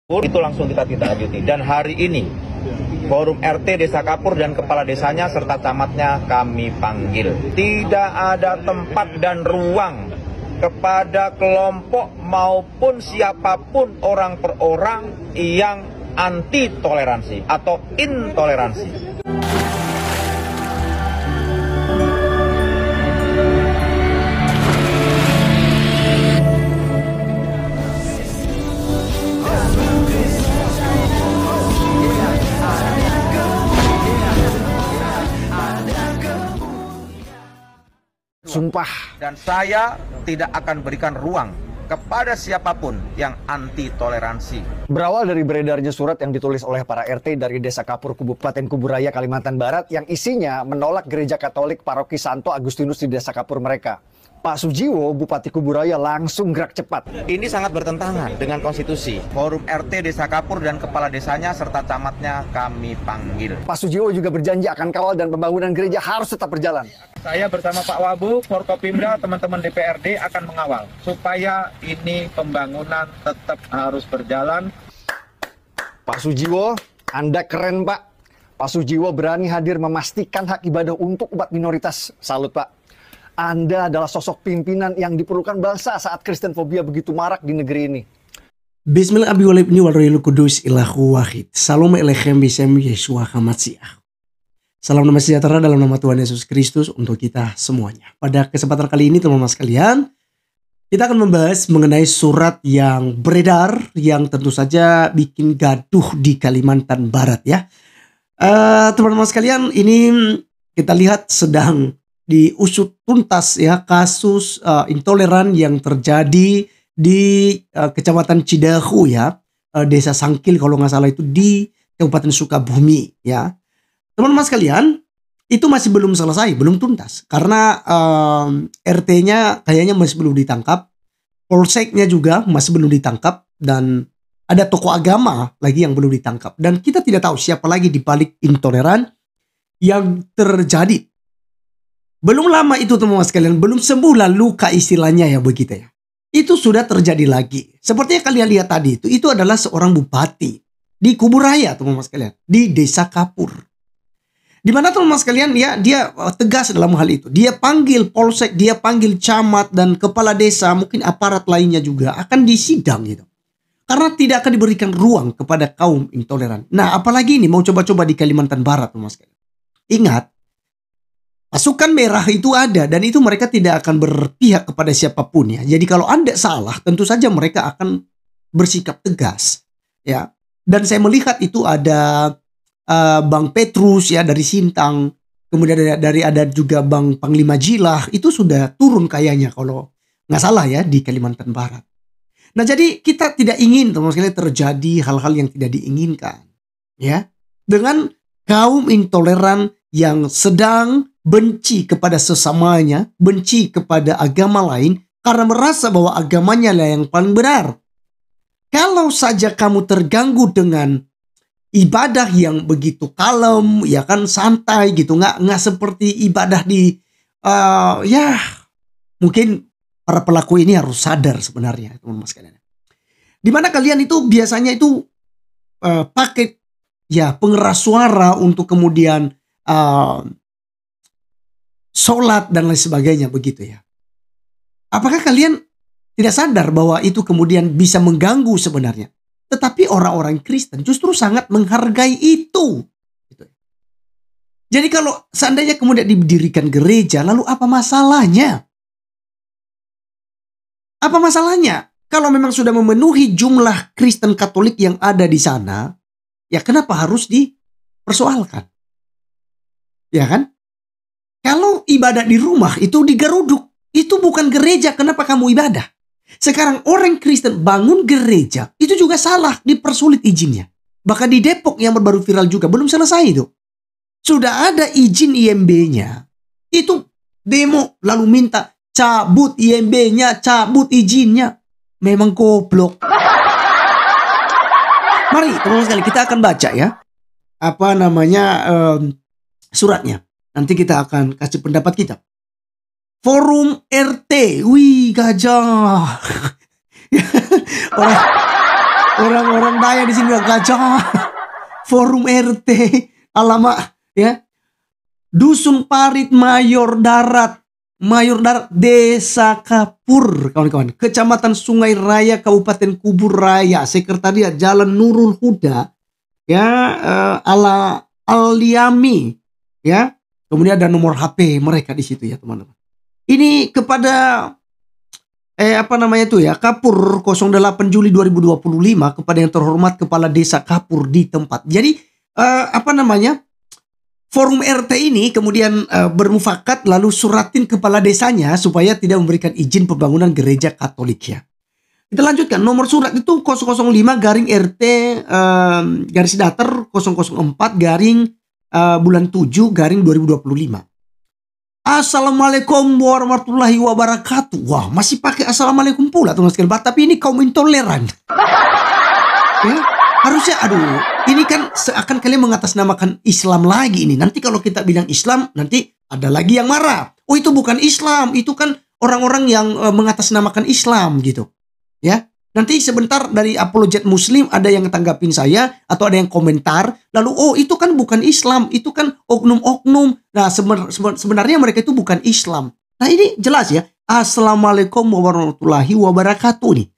Itu langsung kita tindak lanjuti. Dan hari ini Forum RT Desa Kapur dan kepala desanya serta camatnya kami panggil. Tidak ada tempat dan ruang kepada kelompok maupun siapapun orang per orang yang anti toleransi atau intoleransi. Sumpah. Dan saya tidak akan berikan ruang kepada siapapun yang anti toleransi. Berawal dari beredarnya surat yang ditulis oleh para RT dari Desa Kapur, Kabupaten Kuburaya, Kalimantan Barat yang isinya menolak gereja Katolik Paroki Santo Agustinus di Desa Kapur mereka. Pak Sujiwo, Bupati Kuburaya, langsung gerak cepat. Ini sangat bertentangan dengan konstitusi. Forum RT Desa Kapur dan kepala desanya serta camatnya kami panggil. Pak Sujiwo juga berjanji akan kawal dan pembangunan gereja harus tetap berjalan. Saya bersama Pak Wabu, Forkopimda, teman-teman DPRD akan mengawal supaya ini pembangunan tetap harus berjalan. Pak Sujiwo, Anda keren, Pak. Pak Sujiwo berani hadir memastikan hak ibadah untuk umat minoritas. Salut, Pak. Anda adalah sosok pimpinan yang diperlukan bangsa saat Kristen fobia begitu marak di negeri ini. Bismillah abi walibni wal rohil kudus ilahu wahid. Salam elechem bisem Yeshua hamatsiah. Salam damai sejahtera dalam nama Tuhan Yesus Kristus untuk kita semuanya. Pada kesempatan kali ini teman-teman sekalian, kita akan membahas mengenai surat yang beredar yang tentu saja bikin gaduh di Kalimantan Barat ya. Teman-teman sekalian, ini kita lihat sedang diusut tuntas ya kasus intoleran yang terjadi di Kecamatan Cidahu ya, Desa Sangkil kalau nggak salah itu di Kabupaten Sukabumi ya. Teman-teman sekalian, itu masih belum selesai, belum tuntas karena RT-nya kayaknya masih belum ditangkap, Polseknya juga masih belum ditangkap, dan ada tokoh agama lagi yang belum ditangkap, dan kita tidak tahu siapa lagi di balik intoleran yang terjadi. Belum lama itu teman-teman sekalian, belum sebulan luka istilahnya ya begitu ya. Itu sudah terjadi lagi. Seperti yang kalian lihat tadi itu adalah seorang bupati di Kuburaya teman-teman sekalian, di Desa Kapur. Di mana teman-teman sekalian ya, dia tegas dalam hal itu. Dia panggil polsek, dia panggil camat dan kepala desa, mungkin aparat lainnya juga akan disidang gitu. Karena tidak akan diberikan ruang kepada kaum intoleran. Nah, apalagi ini mau coba-coba di Kalimantan Barat teman-teman sekalian. Ingat, pasukan merah itu ada dan itu mereka tidak akan berpihak kepada siapapun ya. Jadi kalau Anda salah, tentu saja mereka akan bersikap tegas ya. Dan saya melihat itu ada Bang Petrus ya dari Sintang, kemudian ada juga Bang Panglima Jilah, itu sudah turun kayaknya kalau nggak salah ya di Kalimantan Barat. Nah jadi kita tidak ingin teman-teman sekalian terjadi hal-hal yang tidak diinginkan ya, dengan kaum intoleran yang sedang benci kepada sesamanya, benci kepada agama lain karena merasa bahwa agamanya lah yang paling benar. Kalau saja kamu terganggu dengan ibadah yang begitu kalem, ya kan santai gitu, nggak seperti ibadah di ya mungkin para pelaku ini harus sadar sebenarnya teman-teman sekalian. Dimana kalian itu biasanya itu pakai ya pengeras suara untuk kemudian sholat dan lain sebagainya begitu ya. Apakah kalian tidak sadar bahwa itu kemudian bisa mengganggu sebenarnya? Tetapi orang-orang Kristen justru sangat menghargai itu. Jadi kalau seandainya kemudian didirikan gereja, lalu apa masalahnya? Apa masalahnya? Kalau memang sudah memenuhi jumlah Kristen Katolik yang ada di sana, ya kenapa harus dipersoalkan? Ya kan? Kalau ibadah di rumah itu digeruduk, itu bukan gereja, kenapa kamu ibadah? Sekarang orang Kristen bangun gereja, itu juga salah, dipersulit izinnya. Bahkan di Depok yang baru viral juga, belum selesai itu. Sudah ada izin IMB-nya. Itu demo, lalu minta cabut IMB-nya, cabut izinnya. Memang goblok. Mari teman-teman sekali, kita akan baca ya. Apa namanya suratnya. Nanti kita akan kasih pendapat kita. Forum RT, wih gajah. Orang-orang Daya di sini bilang gajah. Forum RT, alamat ya. Dusun Parit Mayor Darat, Desa Kapur, kawan-kawan. Kecamatan Sungai Raya, Kabupaten Kubur Raya. Sekretariat Jalan Nurul Huda, ya, Aliami, ya. Kemudian ada nomor HP mereka di situ ya, teman-teman. Ini kepada Kapur 08 Juli 2025 kepada yang terhormat Kepala Desa Kapur di tempat. Jadi Forum RT ini kemudian bermufakat lalu suratin kepala desanya supaya tidak memberikan izin pembangunan gereja Katolik ya. Kita lanjutkan, nomor surat itu 005 garing RT garis datar 004 garing bulan 7 garing 2025. Assalamualaikum warahmatullahi wabarakatuh. Wah, masih pakai assalamualaikum pula teman sekalian. Tapi ini kaum intoleran. Ya, harusnya ini kan seakan kalian mengatasnamakan Islam lagi ini. Nanti kalau kita bilang Islam, nanti ada lagi yang marah. Oh, itu bukan Islam, itu kan orang-orang yang mengatasnamakan Islam gitu. Ya. Nanti sebentar dari apologet Muslim ada yang tanggapin saya atau ada yang komentar. Lalu, oh itu kan bukan Islam, itu kan oknum-oknum. Nah sebenarnya mereka itu bukan Islam. Nah ini jelas ya. Assalamualaikum warahmatullahi wabarakatuh nih.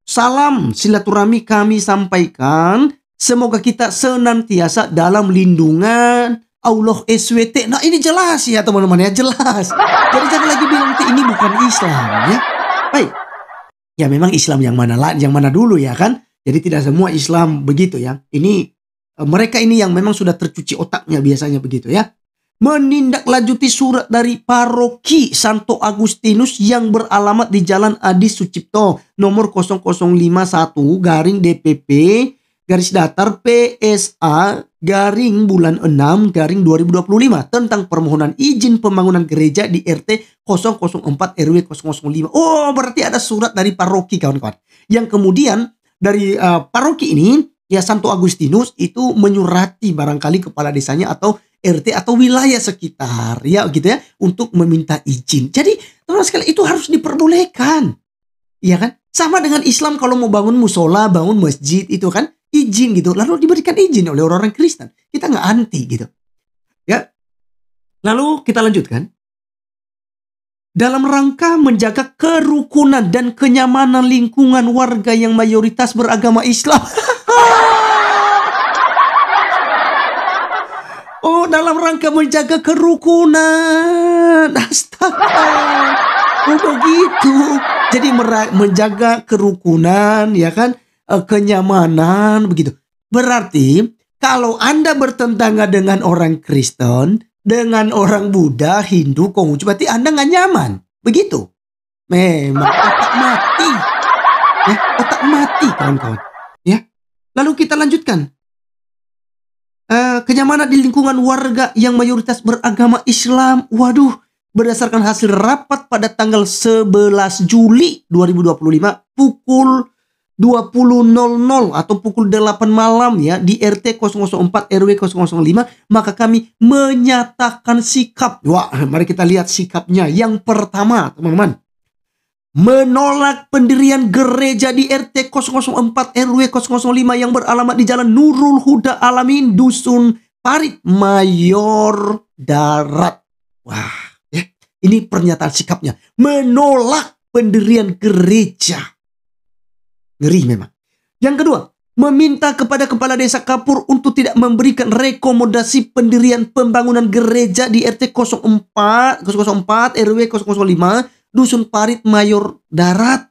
Salam silaturahmi kami sampaikan. Semoga kita senantiasa dalam lindungan Allah SWT. Nah ini jelas ya teman-teman ya, jelas. Jadi jangan lagi bilang ini bukan Islam ya. Baik. Ya memang Islam yang mana dulu ya kan. Jadi tidak semua Islam begitu ya. Ini mereka ini yang memang sudah tercuci otaknya biasanya begitu ya. Menindaklanjuti surat dari Paroki Santo Agustinus yang beralamat di Jalan Adi Sucipto nomor 0051 garing DPP garis datar PSA garing bulan 6 garing 2025 tentang permohonan izin pembangunan gereja di RT 004 RW 005. Oh, berarti ada surat dari paroki kawan-kawan. Yang kemudian dari paroki ini ya Santo Agustinus itu menyurati barangkali kepala desanya atau RT atau wilayah sekitar ya gitu ya untuk meminta izin. Jadi teman-teman sekalian itu harus diperbolehkan. Iya kan? Sama dengan Islam kalau mau bangun musola, bangun masjid itu kan izin gitu, lalu diberikan izin oleh orang-orang Kristen. Kita nggak anti gitu. Ya. Lalu kita lanjutkan. Dalam rangka menjaga kerukunan dan kenyamanan lingkungan warga yang mayoritas beragama Islam. Oh, dalam rangka menjaga kerukunan. Astaga. Oh, begitu. Jadi menjaga kerukunan ya kan? Kenyamanan begitu. Berarti kalau Anda bertentangan dengan orang Kristen, dengan orang Buddha, Hindu, Konghucu, berarti Anda nggak nyaman. Begitu. Memang otak mati. Ya, otak mati kawan-kawan. Ya. Lalu kita lanjutkan. Kenyamanan di lingkungan warga yang mayoritas beragama Islam. Waduh, berdasarkan hasil rapat pada tanggal 11 Juli 2025 pukul 20.00 atau pukul 8 malam ya di RT 004 RW 005 maka kami menyatakan sikap. Wah, mari kita lihat sikapnya. Yang pertama, teman-teman, menolak pendirian gereja di RT 004 RW 005 yang beralamat di Jalan Nurul Huda Alamin, Dusun Parit Mayor Darat. Wah, ya, ini pernyataan sikapnya. Menolak pendirian gereja. Ngeri memang. Yang kedua, meminta kepada Kepala Desa Kapur untuk tidak memberikan rekomendasi pendirian pembangunan gereja di RT 004 RW 005 Dusun Parit Mayor Darat.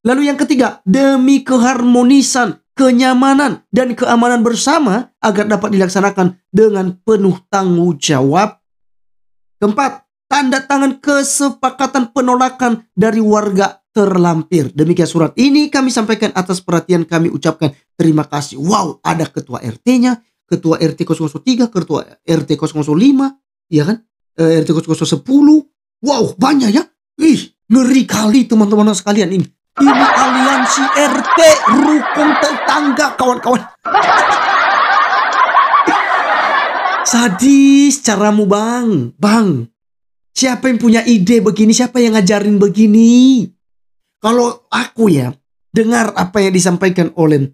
Lalu yang ketiga, demi keharmonisan, kenyamanan, dan keamanan bersama agar dapat dilaksanakan dengan penuh tanggung jawab. Keempat, tanda tangan kesepakatan penolakan dari warga terlampir. Demikian surat ini kami sampaikan atas perhatian kami ucapkan terima kasih. Wow, ada ketua RT-nya, ketua RT 003, ketua RT 005, ya kan? RT 010. Wow, banyak ya. Ih, ngeri kali teman-teman sekalian ini. Ini aliansi RT rukun tetangga kawan-kawan. Sadis caramu bang. Bang, siapa yang punya ide begini? Siapa yang ngajarin begini? Kalau aku ya, dengar apa yang disampaikan oleh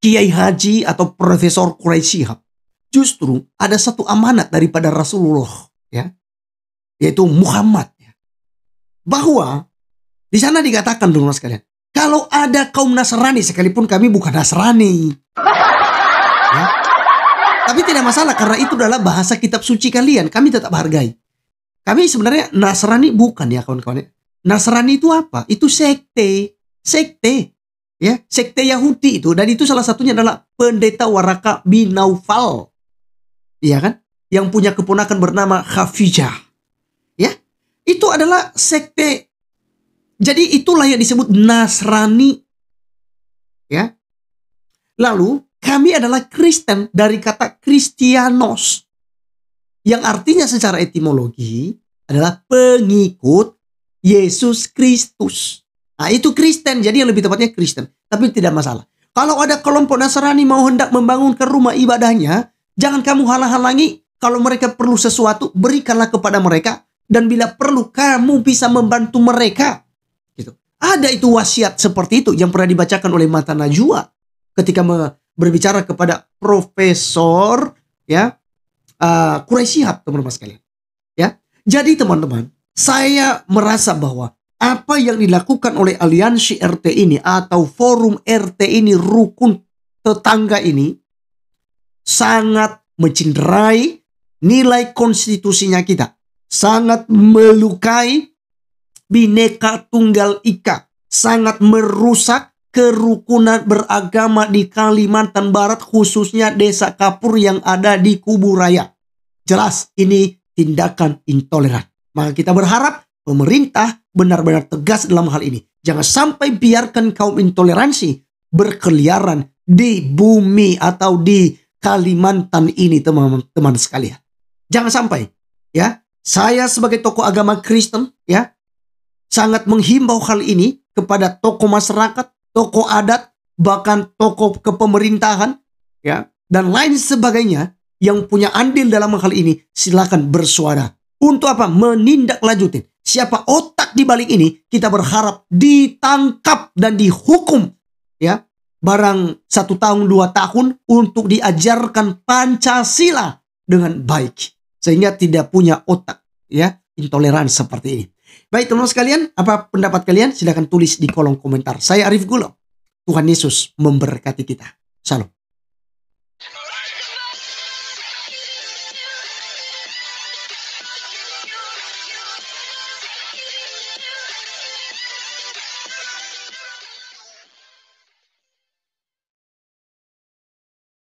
Kiai Haji atau Profesor Quraisy Shihab, justru ada satu amanat daripada Rasulullah, ya, yaitu Muhammad, ya. Bahwa di sana dikatakan dulu sekalian, kalau ada kaum Nasrani, sekalipun kami bukan Nasrani, ya, tapi tidak masalah karena itu adalah bahasa kitab suci kalian, kami tetap hargai. Kami sebenarnya Nasrani bukan, ya kawan-kawan. Nasrani itu apa? Itu sekte, ya, sekte Yahudi itu, dan itu salah satunya adalah pendeta Waraka bin Naufal, iya kan, yang punya keponakan bernama Khafijah, ya, itu adalah sekte. Jadi itulah yang disebut Nasrani, ya. Lalu kami adalah Kristen dari kata Kristianos, yang artinya secara etimologi adalah pengikut Yesus Kristus. Nah, itu Kristen, jadi yang lebih tepatnya Kristen. Tapi tidak masalah. Kalau ada kelompok Nasrani mau hendak membangunkan rumah ibadahnya, jangan kamu halang-halangi. Kalau mereka perlu sesuatu, berikanlah kepada mereka. Dan bila perlu, kamu bisa membantu mereka. Gitu. Ada itu wasiat seperti itu yang pernah dibacakan oleh Mata Najwa ketika berbicara kepada Profesor, ya, Quraisy Shihab, teman-teman sekalian. Ya, jadi teman-teman, saya merasa bahwa apa yang dilakukan oleh aliansi RT ini atau forum RT ini, rukun tetangga ini, sangat mencederai nilai konstitusinya kita, sangat melukai Bhinneka Tunggal Ika, sangat merusak kerukunan beragama di Kalimantan Barat, khususnya Desa Kapur yang ada di Kubu Raya. Jelas ini tindakan intoleran. Maka kita berharap pemerintah benar-benar tegas dalam hal ini. Jangan sampai biarkan kaum intoleransi berkeliaran di bumi atau di Kalimantan ini, teman-teman sekalian. Jangan sampai, ya. Saya sebagai tokoh agama Kristen, ya, sangat menghimbau hal ini kepada tokoh masyarakat, tokoh adat, bahkan tokoh kepemerintahan, ya, dan lain sebagainya yang punya andil dalam hal ini. Silakan bersuara. Untuk apa? Menindaklanjutin. Siapa otak di balik ini, kita berharap ditangkap dan dihukum, ya, barang 1 tahun 2 tahun untuk diajarkan Pancasila dengan baik, sehingga tidak punya otak, ya, intoleran seperti ini. Baik teman-teman sekalian, apa pendapat kalian? Silahkan tulis di kolom komentar. Saya Arif Gulo. Tuhan Yesus memberkati kita. Shalom.